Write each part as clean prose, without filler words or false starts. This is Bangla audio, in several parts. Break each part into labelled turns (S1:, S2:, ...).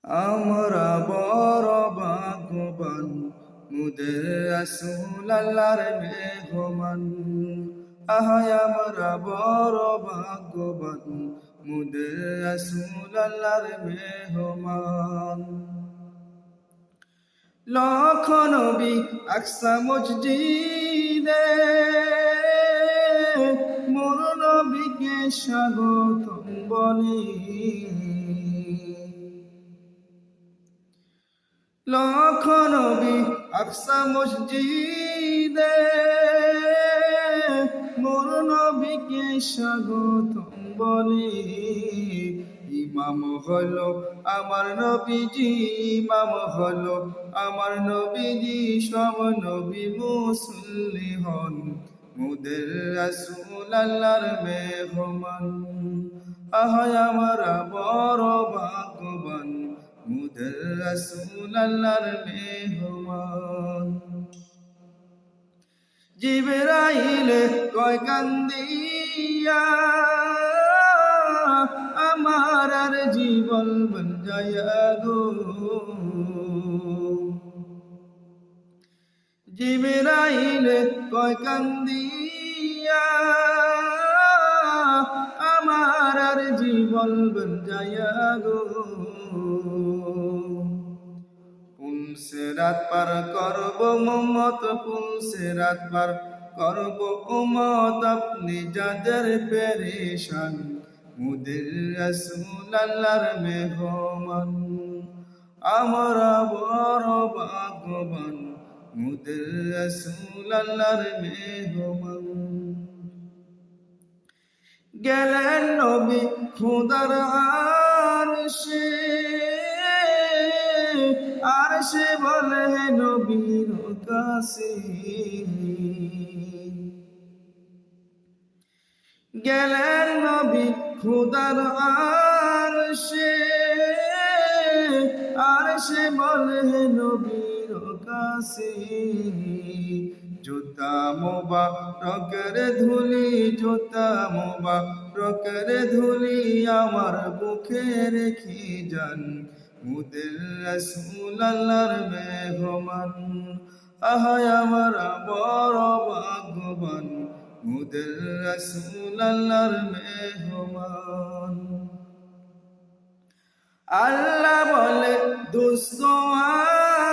S1: আমরা বড় ভাগ্যবান, মুদের রাসূল আল্লাহর মেহমান। আহায় আমরা বড় ভাগ্যবান, মুদের রাসূল আল্লাহর মেহমান। লক্ষ নবী আকসা মসজিদে মোর নবীকে স্বাগতম বলি। লক্ষ নবী আকসা মসজিদে মোর নবীকে স্বাগতম বলি। ইমাম হলো আমার নবীজি, ইমাম হলো আমার নবীজি, সব নবী মুসল্লি হন মুদের রাসূল আল্লাহর মেহমান। আহায় আমরা বড় ভাগ্যবান, মুদের রাসূল আল্লাহর মেহমান। জিবরাইল কয় কান্দিয়া আমার আর জীবন বন যায়া গো। জিবরাইল কয় কান্দিয়া আমার আর জীবন বন যায়া গো। পুলসে রাত পার করব উম্মত, পুলসে রাত পার করব উম্মত, আপনি যাদের পেরেশান মুদের রাসূল আল্লাহর মেহমান। আমরা বড় ভাগ্যবান, মুদের রাসূল আল্লাহর মেহমান। গেলেন নবী খোদার আরশে, আরশে বলে নবীর কাছে। গেলেন নবী খোদার আরশে, আরশে বলে নবীর কাছে। জুতা মোবারকের ধুলি, জুতা মোবারকের ধুলি আমার বুকে রেখে যান মুদের রাসূল আল্লাহর মেহমান। আহায় আমরা বড় ভাগ্যবান, মুদের রাসূল আল্লাহর মেহমান। আল্লাহ বলে দোস্ত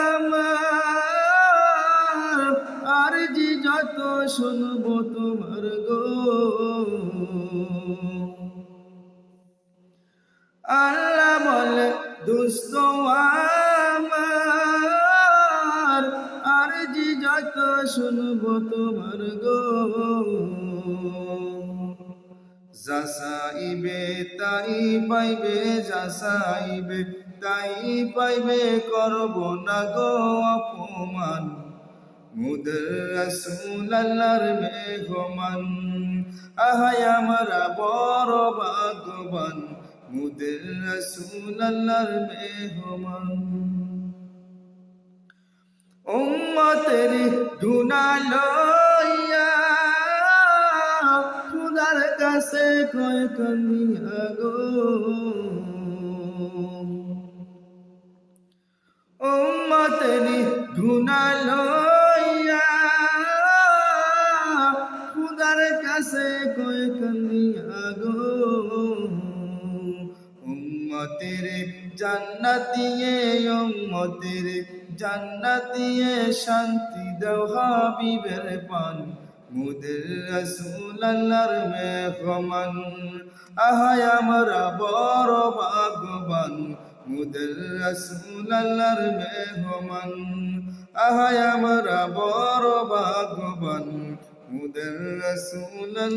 S1: আমার, আরজি যত শুনবো তোমার গো। আল্লাহ বলে দোস্ত আমার, আরজি যত শুনবো তোমার গো। যা চাইবে তাই পাইবে, যা চাইবে তাই পাইবে, করব না গো অপমান মুদের রাসূল আল্লাহর মেহমান। আহায় আমরা বড় ভাগ্যবান, মুদের রাসূল আল্লাহর মেহমান। উম্মতের গুনাহ লইয়া খোদার কাছে কয় কান্দিয়া গো। উম্মতের গুনাহ লইয়া খোদার কাছে কয় কান্দিয়া গো। উম্মতের জান্নাত দিয়ে, উম্মতের জান্নাত দিয়ে শান্তি দাও হাবিবের পান মুদের রাসূল আল্লাহর মেহমান। আহায় আমরা বড় ভাগ্যবান, মুদের রাসূল আল্লাহর মেহমান। আহায় আমরা বড় ভাগ্যবান, মুদের রাসূল।